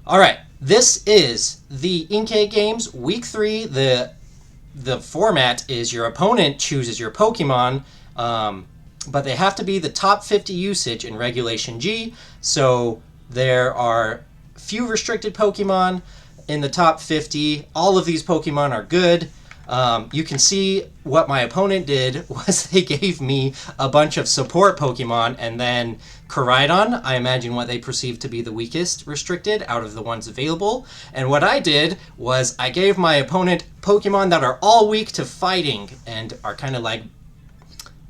All right, this is the Inkay Games Week 3. The format is your opponent chooses your Pokemon, but they have to be the top 50 usage in Regulation G. So there are few restricted Pokemon in the top 50. All of these Pokemon are good. You can see what my opponent did was they gave me a bunch of support Pokemon and then Koraidon, I imagine what they perceived to be the weakest restricted out of the ones available. And what I did was I gave my opponent Pokemon that are all weak to fighting and are kind of like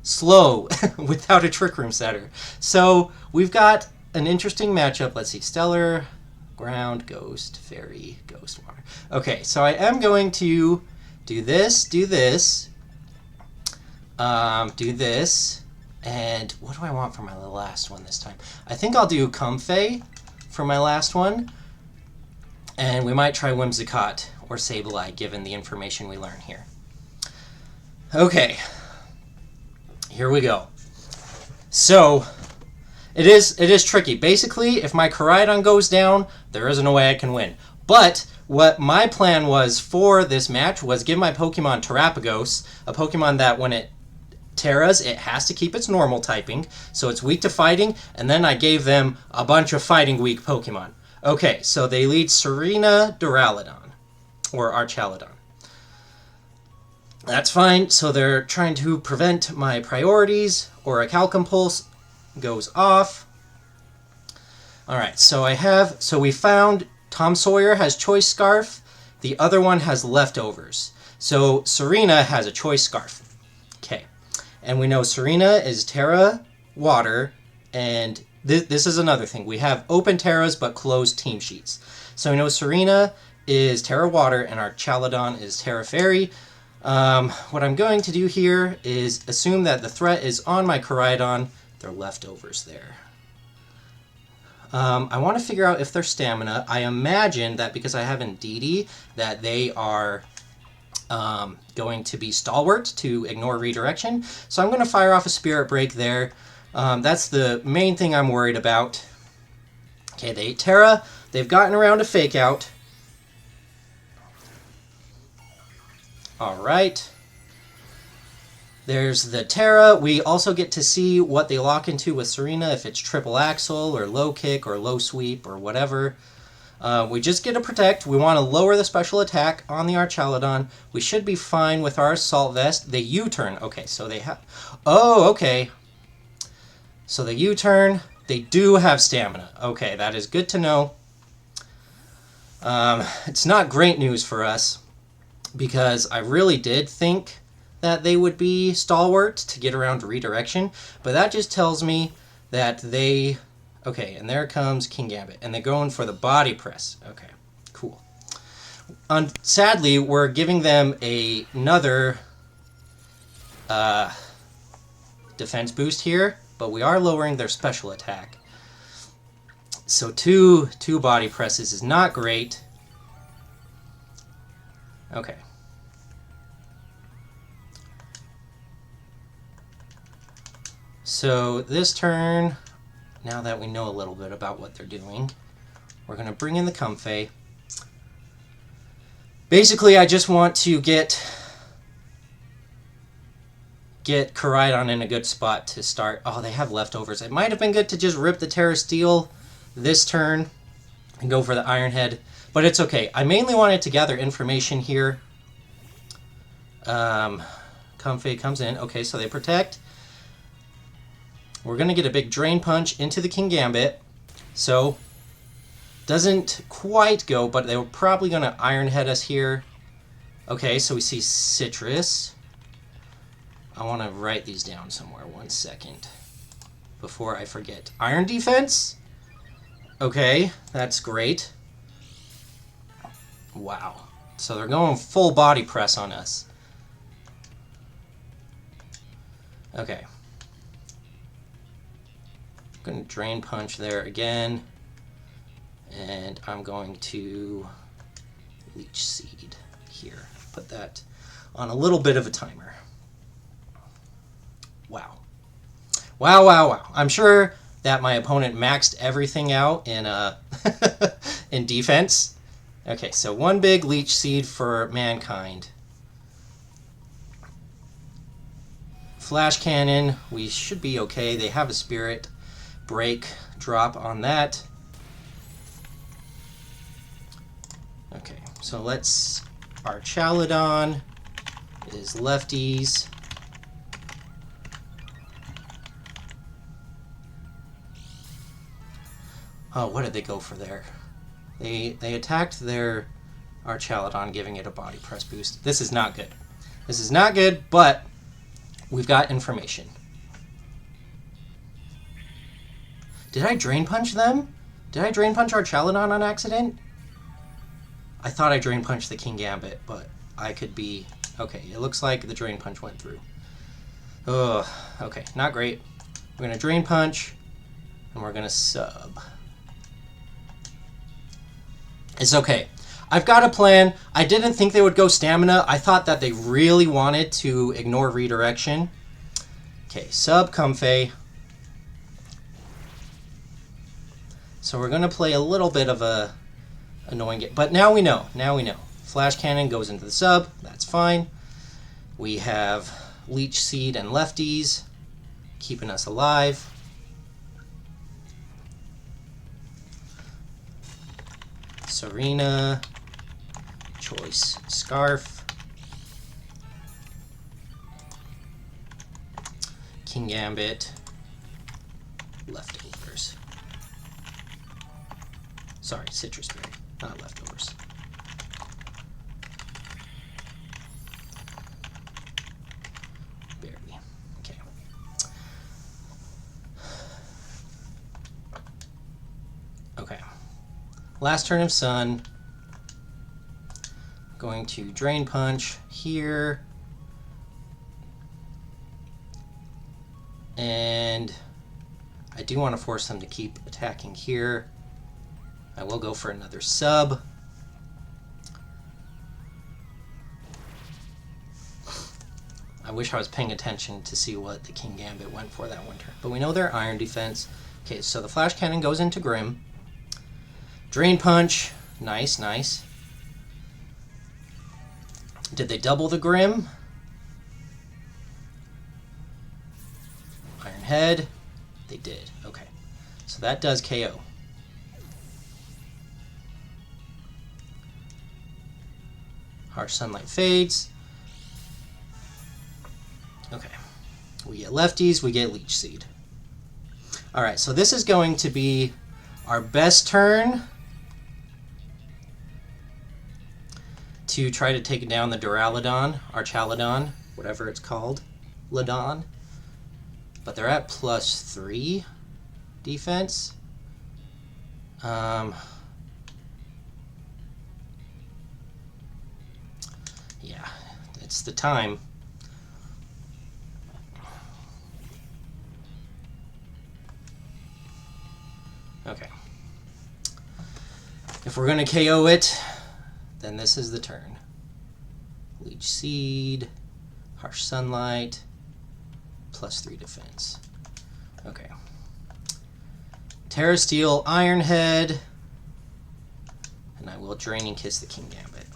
slow without a Trick Room setter. So we've got an interesting matchup. Let's see, Stellar, Ground, Ghost, Fairy, Ghost, Water. Okay, so I am going to do this, do this, and what do I want for my last one this time? I think I'll do Comfey for my last one, and we might try Whimsicott or Sableye given the information we learn here. Okay, here we go. So it is tricky. Basically, if my Koraidon goes down, there isn't a way I can win. But what my plan was for this match was give my Pokemon Terapagos, a Pokemon that when it Terras, it has to keep its normal typing, so it's weak to fighting, and then I gave them a bunch of fighting weak Pokemon. Okay, so they lead Serena Duraludon, or Archaludon. That's fine, so they're trying to prevent my priorities, or a Calcumpulse goes off. Alright, so we found Tom Sawyer has Choice Scarf, the other one has Leftovers. So Serena has a Choice Scarf. Okay. And we know Serena is Terra, Water, and this is another thing. We have open Terras but closed team sheets. So we know Serena is Terra Water and our Chalodon is Terra Fairy. What I'm going to do here is assume that the threat is on my Koraidon. They're Leftovers there. I want to figure out if they're Stamina. I imagine that because I have Indeedee that they are going to be Stalwart to ignore redirection. So I'm going to fire off a Spirit Break there. That's the main thing I'm worried about. Okay, they ate Terra. They've gotten around to Fake Out. Alright. There's the Terra. We also get to see what they lock into with Serena, if it's Triple Axle or Low Kick or Low Sweep or whatever. We just get a Protect. We want to lower the special attack on the Archaludon. We should be fine with our Assault Vest. They U-turn. Okay, so they have... Oh, okay. So they U-turn. They do have Stamina. Okay, that is good to know. It's not great news for us because I really did think that they would be Stalwart to get around redirection, but that just tells me that they... Okay, and there comes Kingambit, and they're going for the Body Press. Okay, cool. Sadly, we're giving them another defense boost here, but we are lowering their special attack. So two Body Presses is not great. Okay. So this turn... Now that we know a little bit about what they're doing, we're going to bring in the Comfey. Basically, I just want to get Koraidon in a good spot to start. Oh, they have Leftovers. It might have been good to just rip the Terra Steel this turn and go for the Iron Head, but it's okay. I mainly wanted to gather information here. Comfey comes in. Okay, so they protect. We're going to get a big Drain Punch into the Kingambit. So, doesn't quite go, but they were probably going to Iron Head us here. Okay, so we see Citrus. I want to write these down somewhere. 1 second. Before I forget. Iron Defense? Okay, that's great. Wow. So they're going full Body Press on us. Okay. I'm going to Drain Punch there again, and I'm going to Leech Seed here. Put that on a little bit of a timer. Wow. Wow, wow, wow. I'm sure that my opponent maxed everything out in in defense. Okay, so one big leech seed for mankind. Flash cannon, we should be okay. They have a spirit break drop on that. Okay, so let's... Our Chaladon is lefties. Oh, what did they go for there? They attacked their Archaladon, giving it a body press boost. This is not good. This is not good, but we've got information. Did I Drain Punch them? Did I Drain Punch Archaladon on accident? I thought I Drain Punched the King Gambit, but I could be... Okay, it looks like the Drain Punch went through. Ugh, okay, not great. We're going to Drain Punch, and we're going to sub. It's okay. I've got a plan. I didn't think they would go stamina. I thought that they really wanted to ignore redirection. Okay, sub Comfey. So we're going to play a little bit of a annoying... But now we know. Now we know. Flash Cannon goes into the sub. That's fine. We have Leech Seed and lefties keeping us alive. Serena, Choice Scarf, King Gambit, leftovers. Sorry, Citrus Berry, not leftovers. Berry, okay. Okay. Last turn of Sun. Going to Drain Punch here. And I do want to force them to keep attacking here. I will go for another sub. I wish I was paying attention to see what the King Gambit went for that one turn. But we know they're Iron Defense. Okay, so the Flash Cannon goes into Grim. Drain Punch. Nice, nice. Did they double the Grim? Iron Head. They did. Okay. So that does KO. Harsh Sunlight fades. Okay. We get lefties, we get Leech Seed. Alright, so this is going to be our best turn to try to take down the Duraludon, Archaladon, whatever it's called, Ladon. But they're at +3 defense. Yeah, it's the time. Okay. If we're going to KO it, then this is the turn. Leech Seed, Harsh Sunlight, +3 defense. Okay. Terra Steel, Iron Head, and I will Draining Kiss the King Gambit.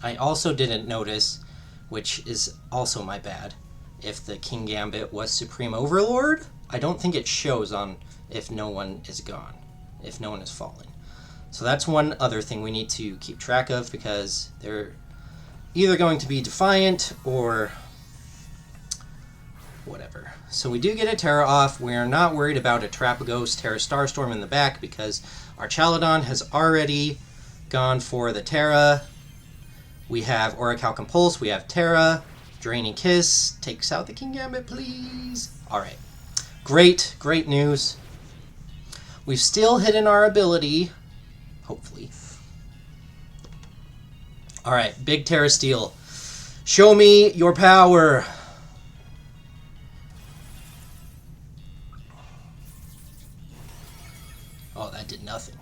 I also didn't notice, which is also my bad, if the King Gambit was Supreme Overlord. I don't think it shows on if no one is gone, if no one has fallen. So that's one other thing we need to keep track of, because they're either going to be Defiant or whatever. So we do get a Terra off. We're not worried about a Trapagos Terra Starstorm in the back, because our Chaladon has already gone for the Terra. We have Orichalcum Pulse, we have Terra, Draining Kiss, takes out the King Gambit, please. Alright. Great, great news. We've still hidden our ability, hopefully. Alright, big Terra Steel. Show me your power. Oh, that did nothing.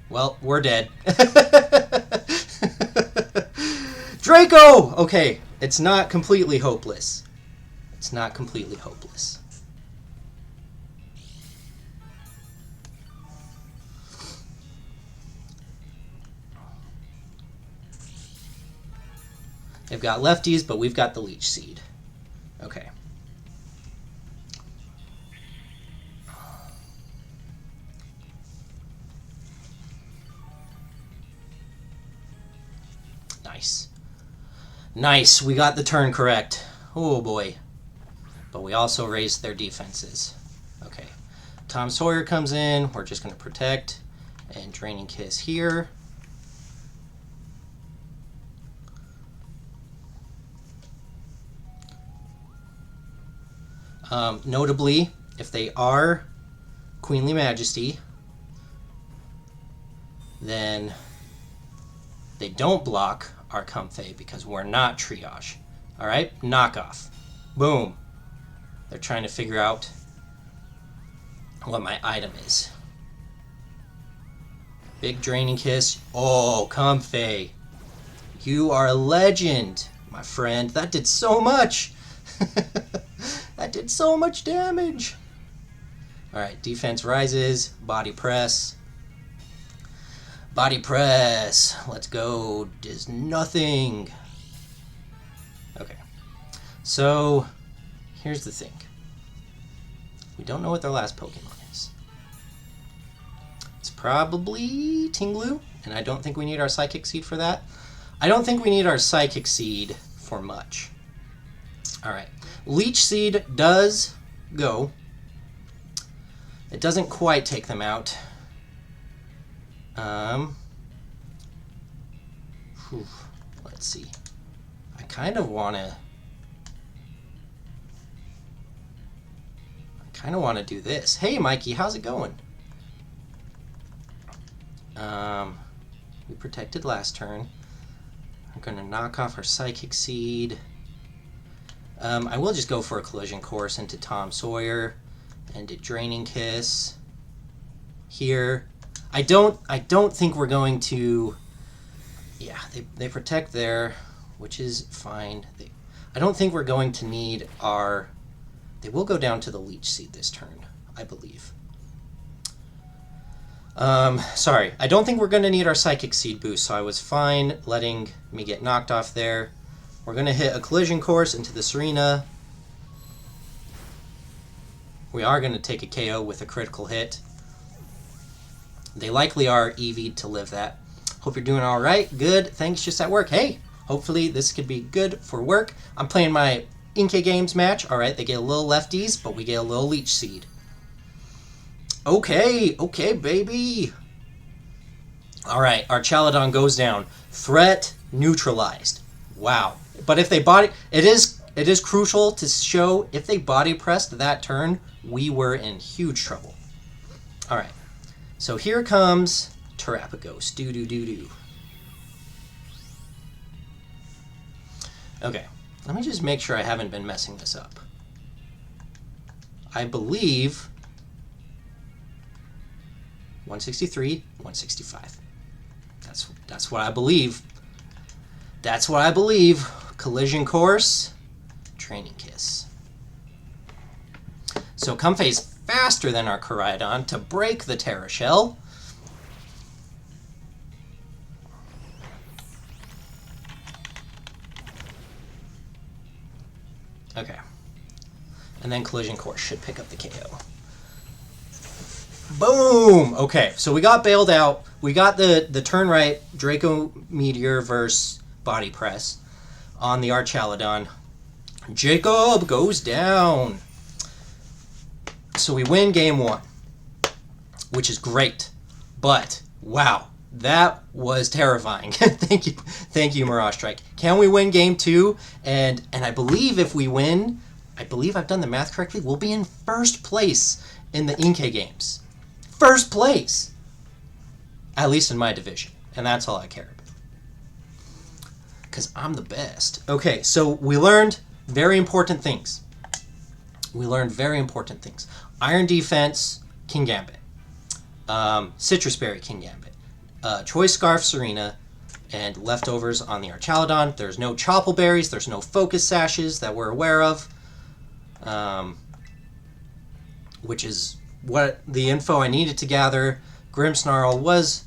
Well, we're dead. Draco! Okay, it's not completely hopeless. It's not completely hopeless. They've got lefties, but we've got the Leech Seed. Okay. Nice. Nice, we got the turn correct. Oh boy. But we also raised their defenses. Okay. Tom Sawyer comes in. We're just going to protect. And Draining Kiss here. Notably, if they are Queenly Majesty, then they don't block our Comfey because we're not Triage. Alright? Knockoff. Boom. They're trying to figure out what my item is. Big Draining Kiss. Oh, Comfey. You are a legend, my friend. That did so much. That did so much damage. Alright, defense rises. Body press. Body press. Let's go. Does nothing. Okay. So, here's the thing. We don't know what their last Pokemon is. It's probably Tinglu, and I don't think we need our Psychic Seed for that. I don't think we need our Psychic Seed for much. Alright. Leech Seed does go. It doesn't quite take them out. Let's see. I kind of want to do this. Hey, Mikey, how's it going? We protected last turn. I'm going to knock off our Psychic Seed. I will just go for a Collision Course into Tom Sawyer and a Draining Kiss here. I don't think we're going to. Yeah, they protect there, which is fine. I don't think we're going to need our. They will go down to the Leech Seed this turn, I believe. Sorry, I don't think we're going to need our Psychic Seed boost, so I was fine letting me get knocked off there. We're going to hit a Collision Course into the Serena. We are going to take a KO with a critical hit. They likely are EV'd to live that. Hope you're doing all right. Good. Thanks. Just at work. Hey, hopefully this could be good for work. I'm playing my Inkay Games match. All right, they get a little lefties, but we get a little Leech Seed. Okay, baby. All right, our Chaladon goes down. Threat neutralized. Wow. But if they body, it is crucial to show if they body pressed that turn, we were in huge trouble. All right. So here comes Terapagos. Do. Okay. Let me just make sure I haven't been messing this up. I believe 163, 165. That's what I believe. That's what I believe. Collision Course, Draining Kiss. So Comfey's faster than our Koraidon to break the Terra Shell. Okay. And then Collision Course should pick up the KO. Boom! Okay, so we got bailed out. We got the turn right Draco Meteor versus Body Press on the Archaladon. Jacob goes down. So we win game 1, which is great. But, wow, that was terrifying. Thank you, Mirage Strike. Can we win game 2? And I believe if we win, I believe I've done the math correctly, we'll be in first place in the Inkay Games. First place! At least in my division. And that's all I care about. Because I'm the best. Okay, so we learned very important things. Iron Defense, King Gambit. Citrus Berry, King Gambit. Choice Scarf, Serena. And leftovers on the Archaladon. There's no Chople Berries. There's no Focus Sashes that we're aware of. Which is what the info I needed to gather. Grimmsnarl was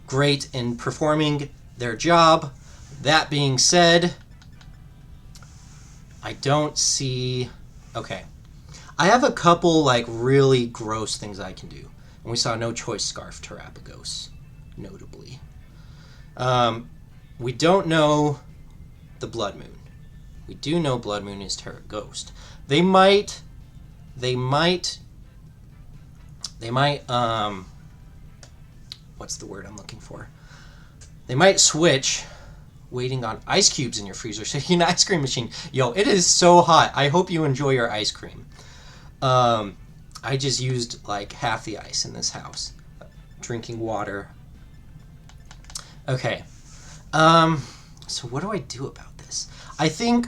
great in performing their job. That being said, I don't see... Okay. I have a couple, like, really gross things I can do. And we saw No Choice Scarf Terapagos, notably. We don't know the Blood Moon. We do know Blood Moon is Terra Ghost. They might, what's the word I'm looking for? They might switch, waiting on ice cubes in your freezer, shaking an ice cream machine. Yo, it is so hot. I hope you enjoy your ice cream. I just used like half the ice in this house. Drinking water. Okay. So what do I do about this? I think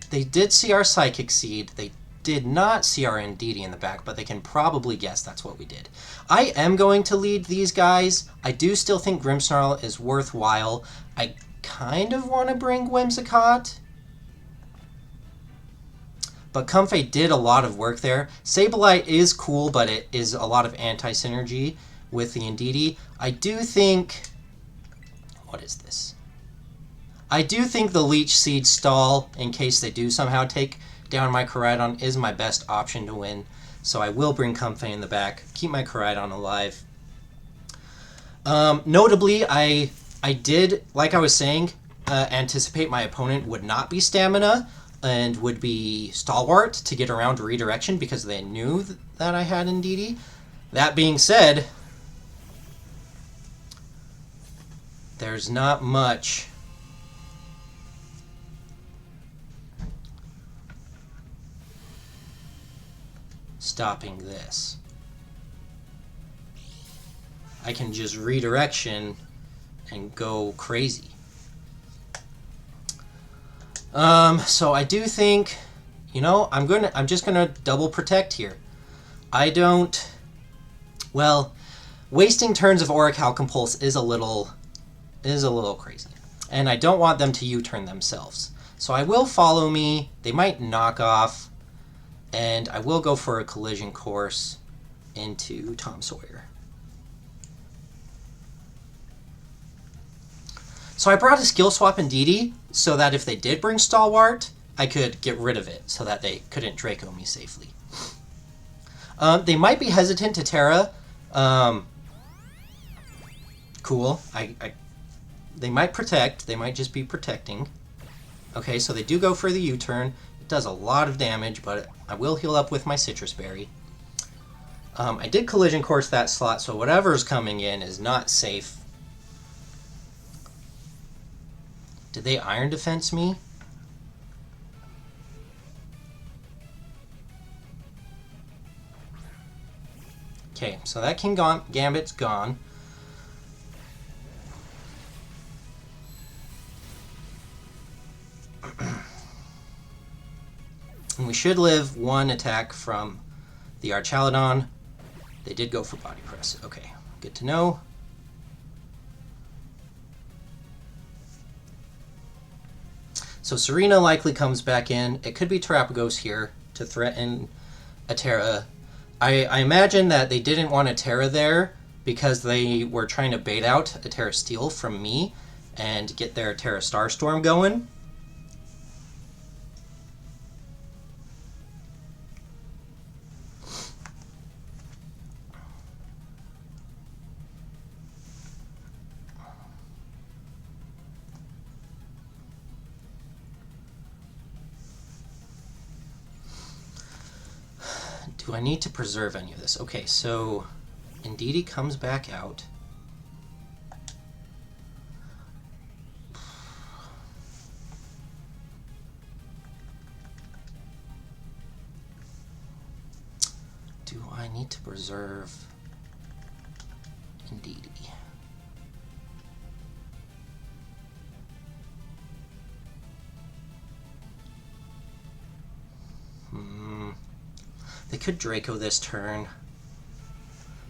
they did see our Psychic Seed. They did not see our Indeedee in the back, but they can probably guess that's what we did. I am going to lead these guys. I do still think Grimmsnarl is worthwhile. I kind of want to bring Whimsicott, but Comfey did a lot of work there. Sableye is cool, but it is a lot of anti-synergy with the Indeedee. I do think... What is this? I do think the Leech Seed stall, in case they do somehow take down my Koraidon, is my best option to win. So I will bring Comfey in the back, keep my Koraidon alive. Notably, I did, like I was saying, anticipate my opponent would not be Stamina and would be Stalwart to get around redirection because they knew that I had Indeedee. That being said, there's not much stopping this. I can just redirection and go crazy. So I do think, you know, I'm just gonna double protect here. Well, wasting turns of Orichalcum Pulse is a little crazy. And I don't want them to U-turn themselves. So I will follow me. They might knock off. And I will go for a Collision Course into Tom Sawyer. So I brought a Skill Swap Indeedee so that if they did bring Stalwart, I could get rid of it so that they couldn't Draco me safely. They might be hesitant to Terra. Cool. They might protect. They might just be protecting. Okay, so they do go for the U-turn. It does a lot of damage, but I will heal up with my Citrus Berry. I did Collision Course that slot, so whatever's coming in is not safe. Did they Iron Defense me? Okay, so that King Gambit's gone. And we should live one attack from the Archaludon. They did go for Body Press. Okay, good to know. So Serena likely comes back in. It could be Terapagos here to threaten a Terra. I imagine that they didn't want a Terra there because they were trying to bait out a Terra Steel from me and get their Terra Starstorm going. Do I need to preserve any of this? Okay, so Indeedee comes back out. Do I need to preserve Indeedee? They could Draco this turn,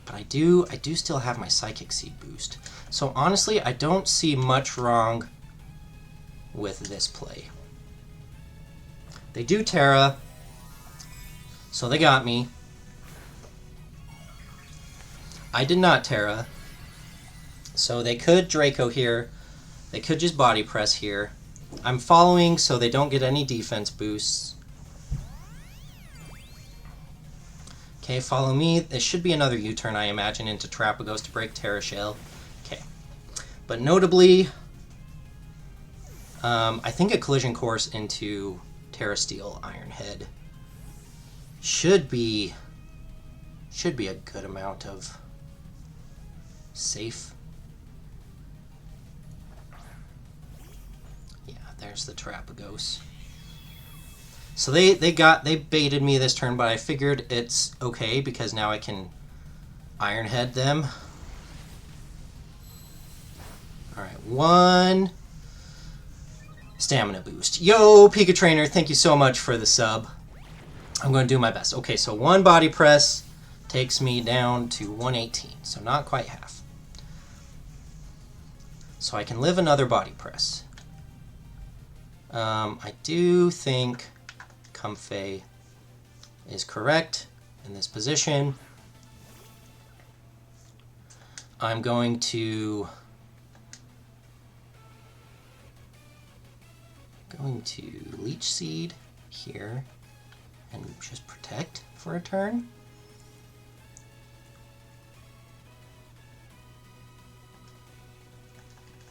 but I do still have my Psychic Seed boost. So honestly, I don't see much wrong with this play. They do Terra, so they got me. I did not Terra, so they could Draco here. They could just Body Press here. I'm following so they don't get any defense boosts. Okay, follow me. There should be another U-turn, I imagine, into Trapagos to break Terra Shell. Okay. But notably, I think a collision course into Terra Steel Ironhead should be a good amount of safe. Yeah, there's the Trapagos. So they baited me this turn, but I figured it's okay because now I can Ironhead them. Alright, 1 stamina boost. Yo, Pika Trainer, thank you so much for the sub. I'm going to do my best. Okay, so 1 body press takes me down to 118, so not quite half. So I can live another body press. I do think Comfey is correct in this position. I'm going to Leech Seed here and just protect for a turn.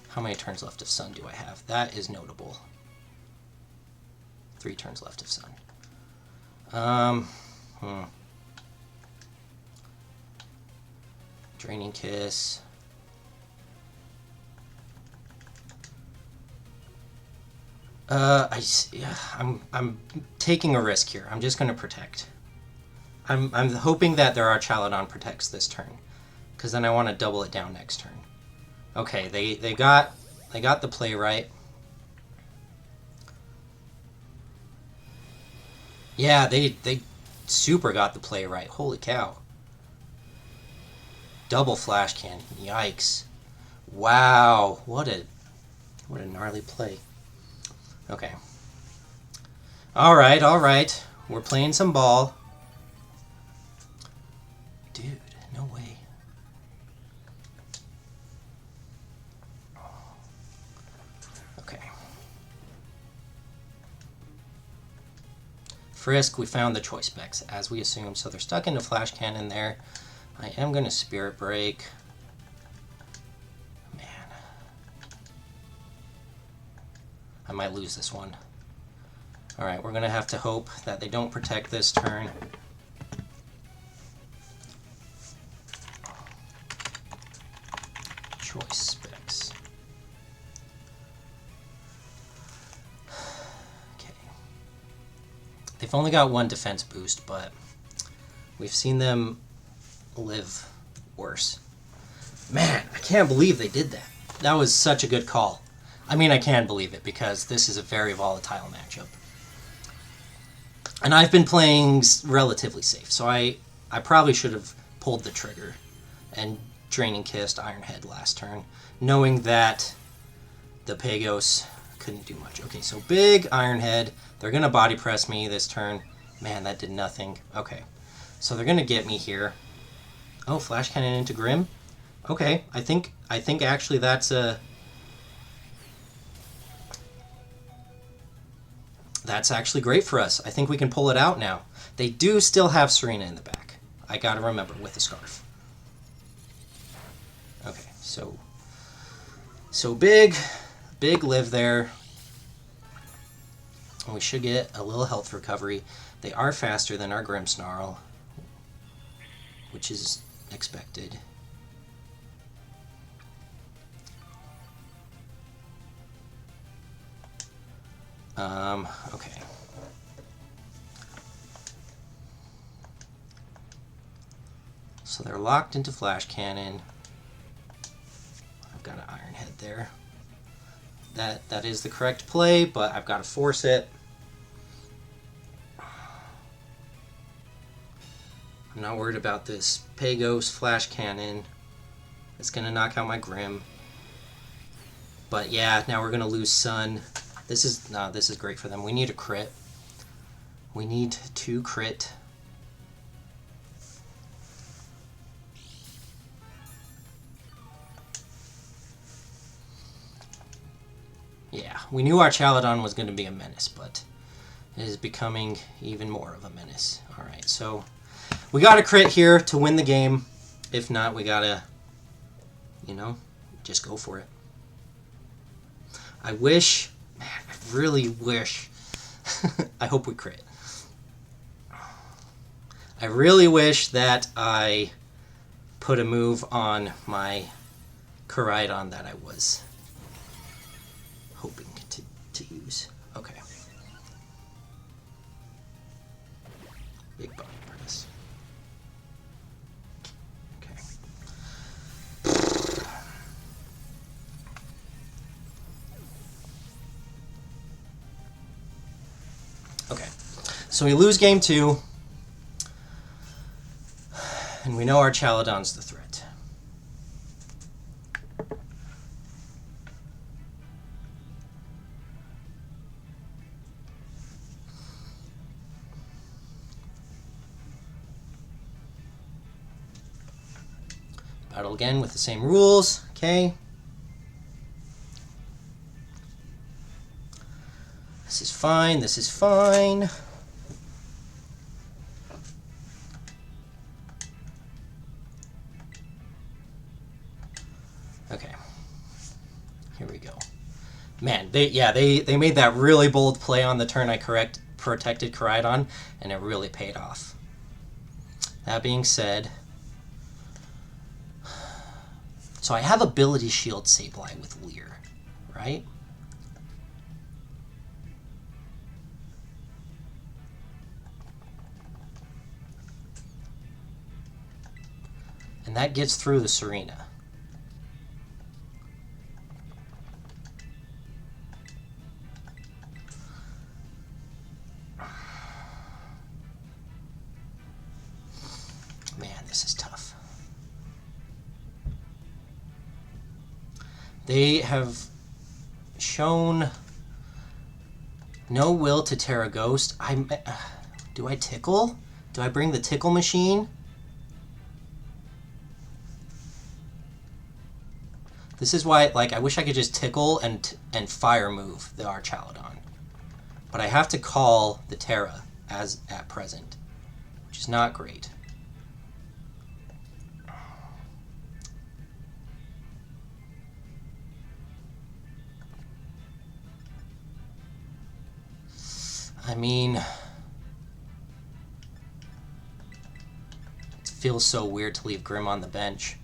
How many turns left of Sun do I have? That is notable. 3 turns left of Sun. Draining Kiss. I'm taking a risk here. I'm just going to protect. I'm hoping that their Archaludon protects this turn, because then I want to double it down next turn. Okay, they got the play right. Yeah, they super got the play right. Holy cow. Double Flash Cannon. Yikes. Wow. What a gnarly play. Okay. Alright, alright. We're playing some ball. Dude, no way. Okay. Frisk, we found the choice specs, as we assumed, so they're stuck into Flash Cannon there. I am going to Spirit Break. Man. I might lose this one. Alright, we're going to have to hope that they don't protect this turn. Choice specs. Okay. They've only got 1 defense boost, but we've seen them live worse. Man, I can't believe they did that. That was such a good call. I mean, I can believe it because this is a very volatile matchup. And I've been playing relatively safe, so I probably should have pulled the trigger and Draining Kissed Ironhead last turn, knowing that the Pagos couldn't do much. Okay, so big Ironhead. They're going to body press me this turn. Man, that did nothing. Okay, so they're going to get me here. Oh, Flash Cannon into Grim? Okay, I think actually that's actually great for us. I think we can pull it out now. They do still have Serena in the back. I gotta remember, with the Scarf. Okay, so big live there. And we should get a little health recovery. They are faster than our Grimmsnarl, which is expected. Okay. So they're locked into Flash Cannon. I've got an Ironhead there. That is the correct play, but I've got to force it. I'm not worried about this Pagos Flash Cannon. It's going to knock out my Grim. But yeah, now we're going to lose Sun. This is great for them. We need a crit. We need to crit. Yeah, we knew our Archaludon was going to be a menace, but it is becoming even more of a menace. Alright, so We got to crit here to win the game. If not, we got to, you know, just go for it. I wish, man, I really wish. I hope we crit. I really wish that I put a move on my Koraidon that I was hoping to use. Okay. Big body press. Okay. Okay. So we lose game 2. And we know our Chaladon's the threat. Battle again with the same rules. Okay. This is fine. This is fine. Okay. Here we go. Man, they made that really bold play on the turn I protected Koraidon, and it really paid off. That being said, so I have Ability Shield Sableye with Leer, right? And that gets through the Serena. Man, this is tough. They have shown no will to Terra Ghost. Do I tickle? Do I bring the tickle machine? This is why, like, I wish I could just tickle and fire move the Archaladon. But I have to call the Terra as at present, which is not great. I mean, it feels so weird to leave Grim on the bench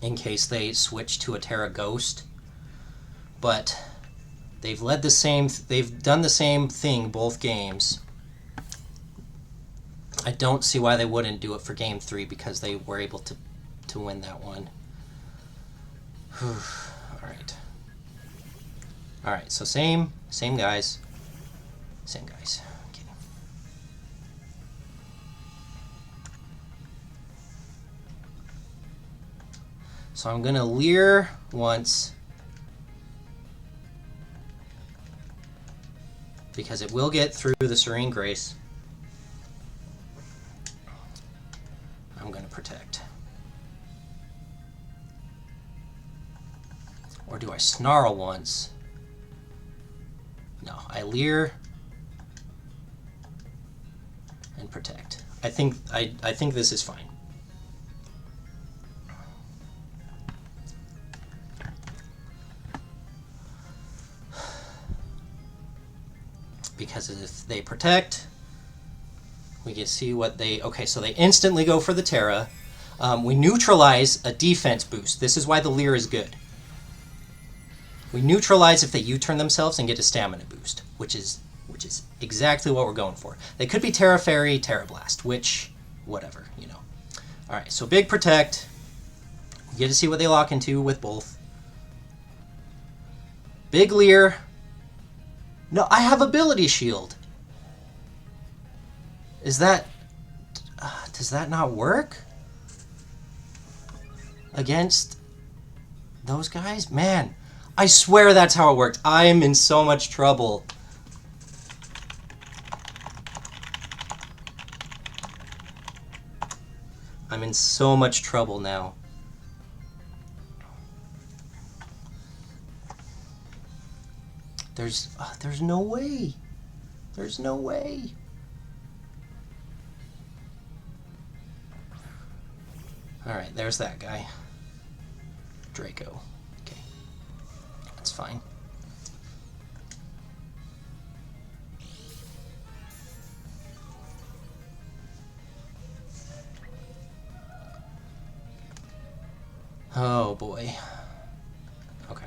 in case they switch to a Terra Ghost, but they've done the same thing both games. I don't see why they wouldn't do it for game 3 because they were able to win that one. All right, so same guys. Same guys. Okay. So I'm going to Leer once because it will get through the Serene Grace. I'm going to protect. Or do I Snarl once? No, I Leer and protect. I think this is fine. Because if they protect, we can see what they... Okay, so they instantly go for the Terra. We neutralize a defense boost. This is why the Leer is good. We neutralize if they U-turn themselves and get a stamina boost, which is exactly what we're going for. They could be Terra Fairy, Terra Blast, which, whatever, you know. Alright, so big protect. We get to see what they lock into with both. Big Leer. No, I have Ability Shield. Is that... does that not work? Against those guys? Man, I swear that's how it worked. I am in so much trouble. I'm in so much trouble now. There's no way. There's no way. Alright, there's that guy. Draco. Okay. That's fine. Oh boy. Okay.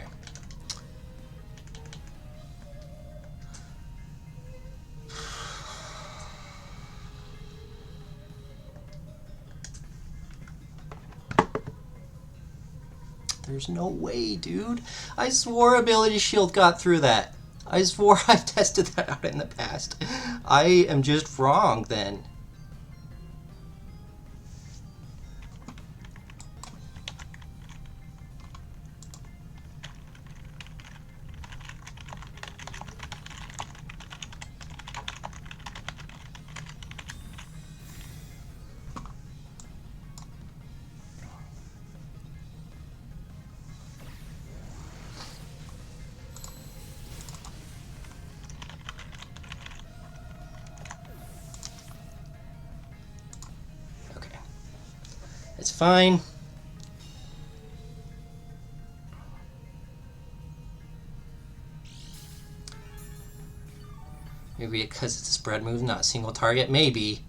There's no way, dude. I swore Ability Shield got through that. I swore I've tested that out in the past. I am just wrong then. It's fine. Maybe because it's a spread move, not a single target. Maybe.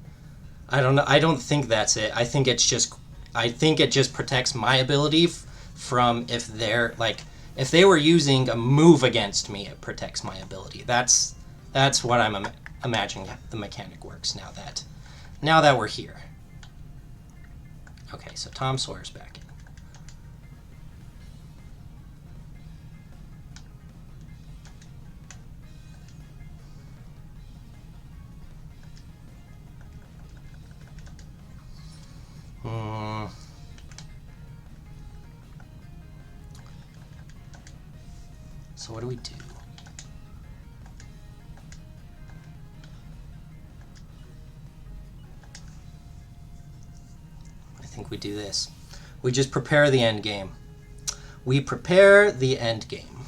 I don't know. I don't think that's it. I think it just protects my ability from if they were using a move against me, it protects my ability. That's what I'm imagining the mechanic works now that we're here. Okay, so Tom Sawyer's back in. So what do we do? I think we do this. We just prepare the end game. We prepare the end game.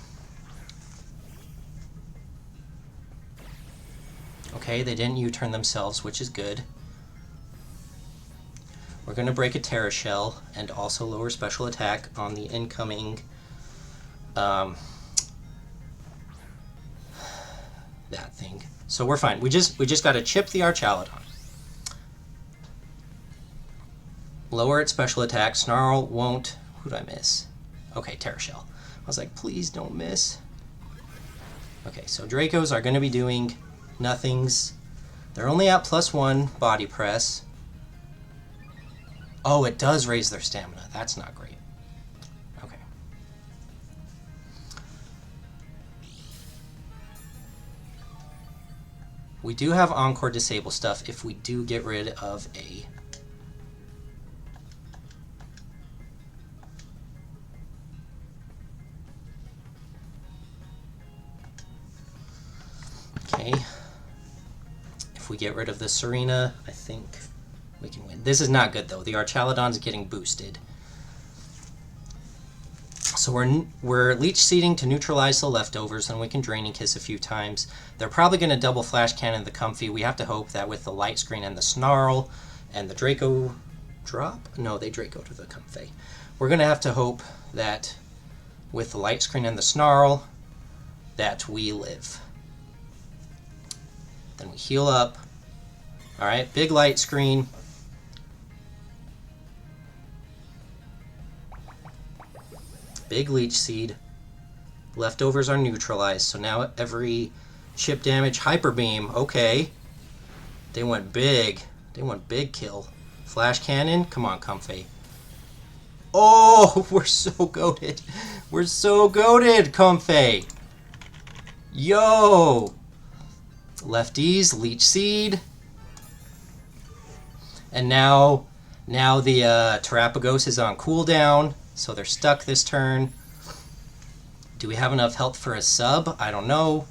Okay, they didn't U-turn themselves, which is good. We're going to break a Terra Shell and also lower special attack on the incoming that thing. So we're fine. We just got to chip the Archaladon. Lower its special attack. Snarl won't. Who'd I miss? Okay, Terra Shell. I was like, please don't miss. Okay, so Dracos are going to be doing nothings. They're only at +1 body press. Oh, it does raise their stamina. That's not great. Okay. We do have Encore disable stuff if we do get rid of a... Okay. If we get rid of the Serena, I think we can win. This is not good, though. The Archaladon's getting boosted. So we're Leech Seeding to neutralize the leftovers, and we can Draining Kiss a few times. They're probably going to double Flash Cannon the Comfy. We have to hope that with the Light Screen and the Snarl and the Draco drop? No, they Draco to the Comfy. We're going to have to hope that with the Light Screen and the Snarl that we live. Then we heal up. Alright, big Light Screen. Big Leech Seed. Leftovers are neutralized, so now every chip damage, Hyper Beam, okay. They went big. They went big kill. Flash Cannon, come on, Comfy. Oh, we're so goated. We're so goated, Comfy. Yo! Lefties, Leech Seed. And now the Terapagos is on cooldown, so they're stuck this turn. Do we have enough health for a sub? I don't know.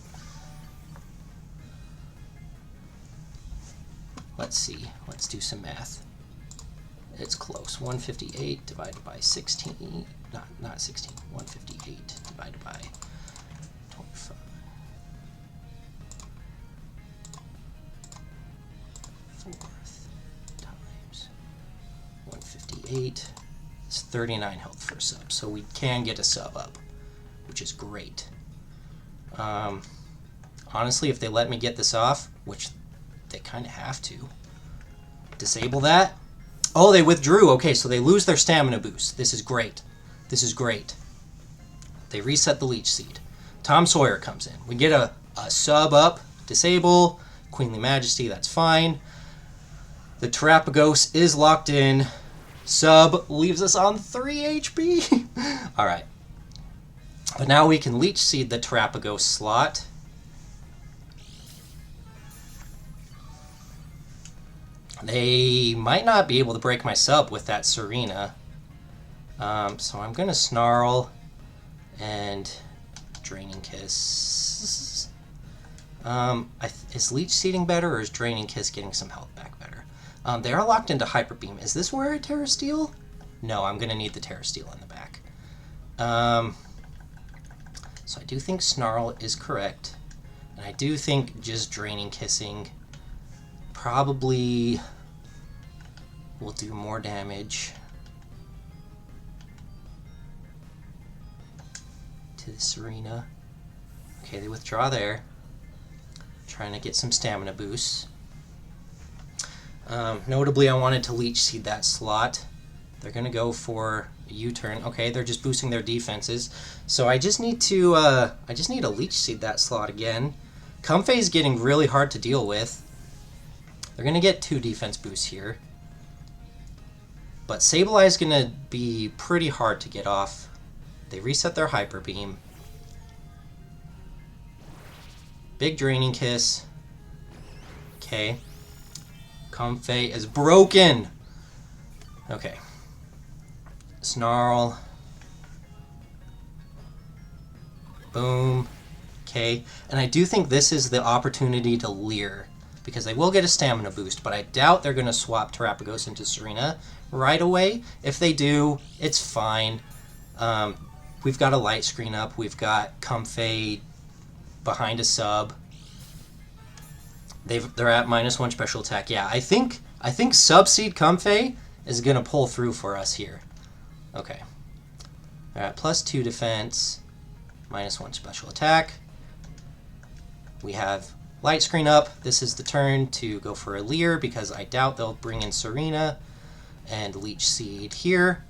Let's see. Let's do some math. It's close. 158 divided by 16. Not 16. 158 divided by 25. 4th times 158. It's 39 health for a sub, so we can get a sub up, which is great. Honestly, if they let me get this off, which they kind of have to, disable that. Oh, they withdrew. Okay, so they lose their stamina boost. This is great. This is great. They reset the Leech Seed. Tom Sawyer comes in. We get a sub up, disable, Queenly Majesty, that's fine. The Terapagos is locked in. Sub leaves us on 3 HP. Alright. But now we can Leech Seed the Terapagos slot. They might not be able to break my sub with that Serena. So I'm going to Snarl and Draining Kiss. Is Leech Seeding better, or is Draining Kiss getting some health back better? They are locked into Hyper Beam. Is this where I Terra Steel? No, I'm going to need the Terra Steel in the back. So I do think Snarl is correct. And I do think just Draining Kissing probably will do more damage to the Serena. Okay, they withdraw there. Trying to get some stamina boosts. Notably, I wanted to Leech Seed that slot. They're going to go for a U-turn. Okay, they're just boosting their defenses. So I just need to Leech Seed that slot again. Comfey is getting really hard to deal with. They're going to get 2 defense boosts here. But Sableye is going to be pretty hard to get off. They reset their Hyper Beam. Big Draining Kiss. Okay. Comfey is broken! Okay. Snarl. Boom. Okay. And I do think this is the opportunity to Leer, because they will get a stamina boost, but I doubt they're going to swap Terapagos into Serena right away. If they do, it's fine. We've got a light screen up. We've got Comfey behind a sub. They're at -1 special attack. Yeah, I think Subseed Comfey is going to pull through for us here. Okay. They're at +2 defense, -1 special attack. We have light screen up. This is the turn to go for a Leer, because I doubt they'll bring in Serena and Leech Seed here.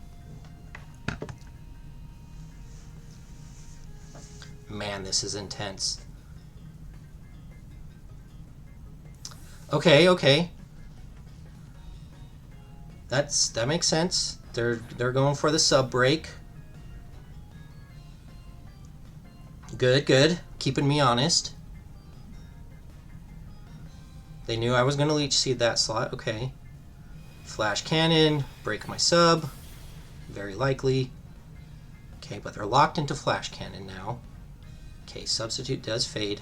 Man, this is intense. Okay. That makes sense. They're going for the sub break. Good. Keeping me honest. They knew I was going to Leech Seed that slot. Okay. Flash Cannon, break my sub. Very likely. Okay, but they're locked into Flash Cannon now. Okay, Substitute does fade.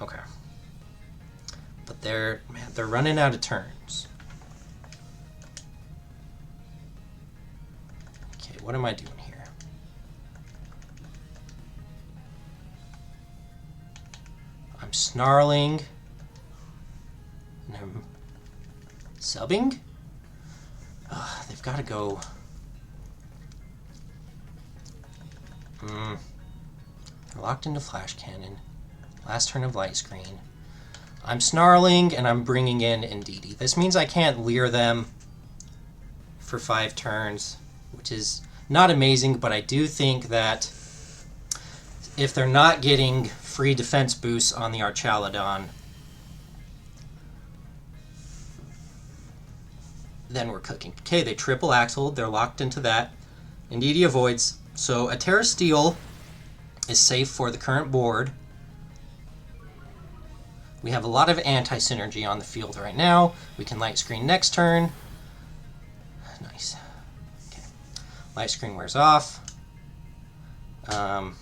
Okay. But they're running out of turns. Okay, what am I doing here? I'm snarling. And I'm subbing? They've got to go. They're locked into Flash Cannon. Last turn of light screen. I'm snarling and I'm bringing in Indeedee. This means I can't Leer them for 5 turns, which is not amazing, but I do think that if they're not getting free defense boosts on the Archaludon, then we're cooking. Okay, they triple axled. They're locked into that. Indeedee avoids. So a Terra Steel is safe for the current board. We have a lot of anti-synergy on the field right now. We can light screen next turn. Nice. Okay. Light screen wears off. I'm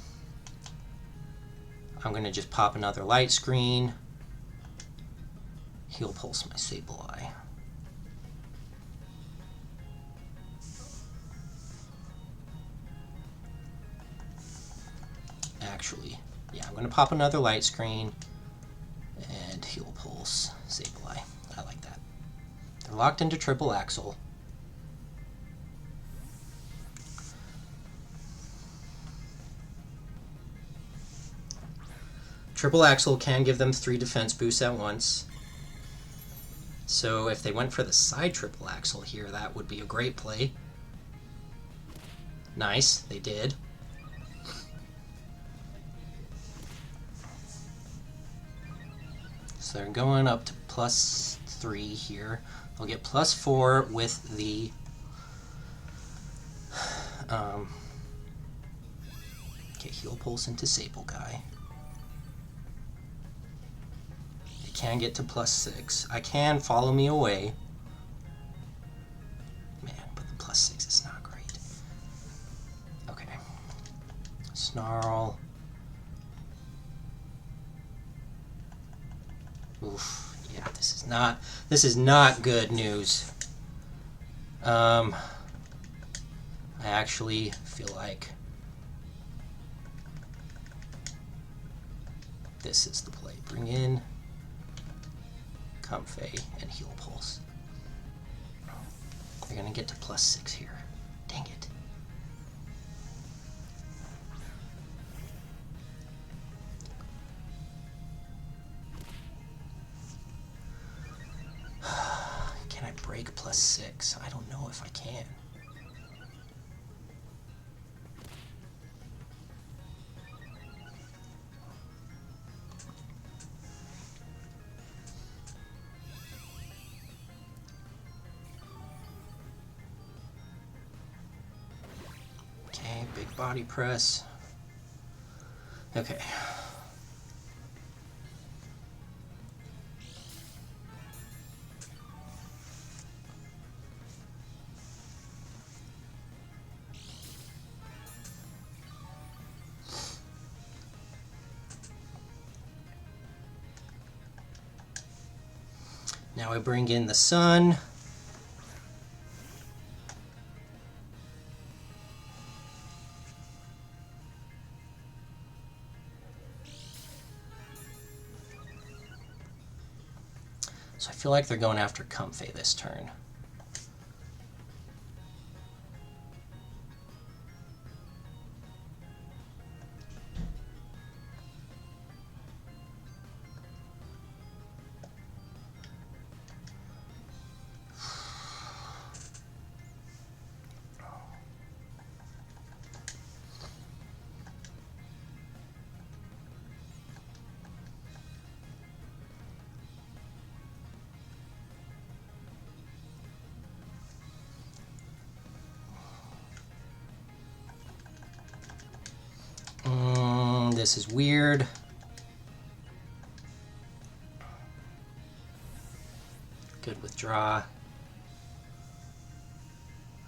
going to just pop another light screen. Heal Pulse my Sableye. Actually, yeah, I'm going to pop another light screen and Heal Pulse Sableye. I like that. We're locked into triple axle. Triple axle can give them 3 defense boosts at once. So if they went for the side triple axle here, that would be a great play. Nice, they did. So they're going up to +3 here. They'll get +4 with the okay, heal pulse into Sable Guy. They can get to +6. I can follow me away. Man, but the +6 is not great. Okay. Snarl. Oof, yeah, this is not good news. I actually feel like this is the play. Bring in Comfey and Heal Pulse. They're gonna get to +6 here. Dang it. Can I break +6? I don't know if I can. Okay, big body press. Okay. Now I bring in the sun. So I feel like they're going after Comfey this turn. This is weird. Good withdraw.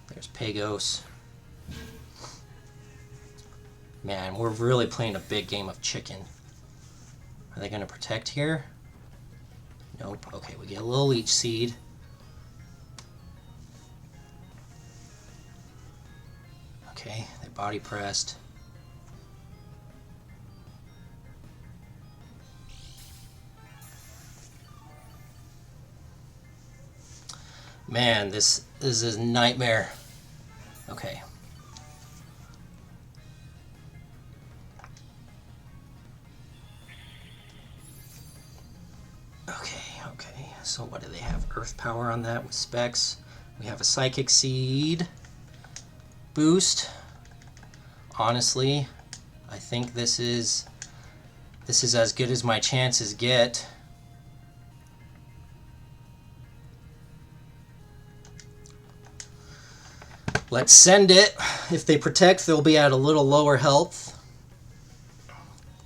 There's Pagos. Man, we're really playing a big game of chicken. Are they going to protect here? Nope. Okay, we get a little Leech Seed. Okay, they body pressed. Man, this is a nightmare. Okay. Okay. So what do they have? Earth Power on that with specs. We have a Psychic Seed boost. Honestly, I think this is as good as my chances get. Let's send it. If they protect, they'll be at a little lower health.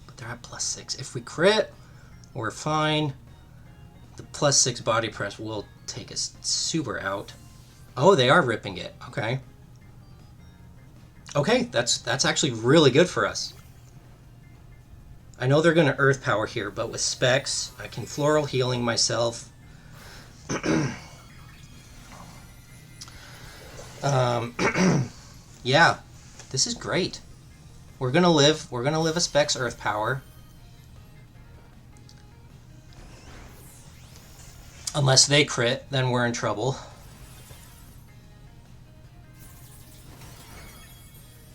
But they're at +6. If we crit, we're fine. The +6 body press will take us super out. Oh, they are ripping it. Okay. Okay, that's actually really good for us. I know they're going to Earth Power here, but with specs, I can Floral Healing myself. Yeah, this is great. We're gonna live a Specs Earth Power. Unless they crit, then we're in trouble.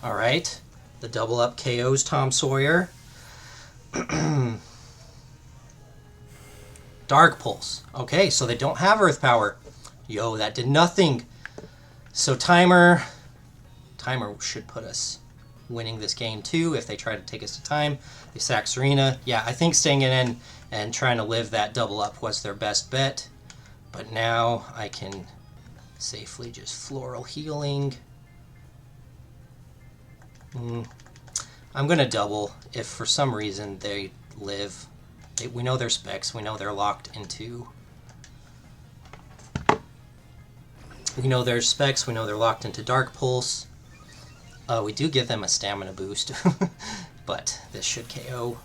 Alright. The double up KOs Tom Sawyer. Dark Pulse. Okay, so they don't have Earth Power. Yo, that did nothing. So Timer should put us winning this game too if they try to take us to time. They sack Serena. Yeah, I think staying in and trying to live that double up was their best bet. But now I can safely just floral healing. I'm going to double if for some reason they live. We know their specs. We know they're locked into... We know their specs. We know they're locked into Dark Pulse. We do give them a stamina boost. But this should KO.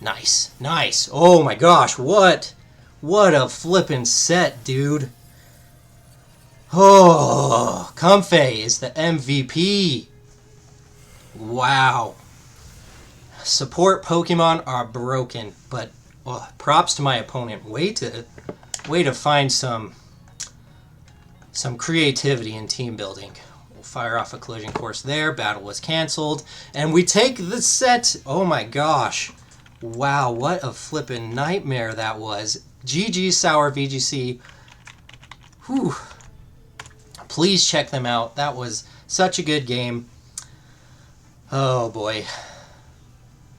Nice. Nice. Oh my gosh. What a flippin' set, dude. Oh, Comfey is the MVP. Wow. Support Pokemon are broken, but props to my opponent. Way to find some creativity in team building. We'll fire off a collision course there. Battle was canceled, and we take the set. Oh my gosh. Wow, what a flippin' nightmare that was. GG SourVGC. Whew. Please check them out. That was such a good game. Oh boy.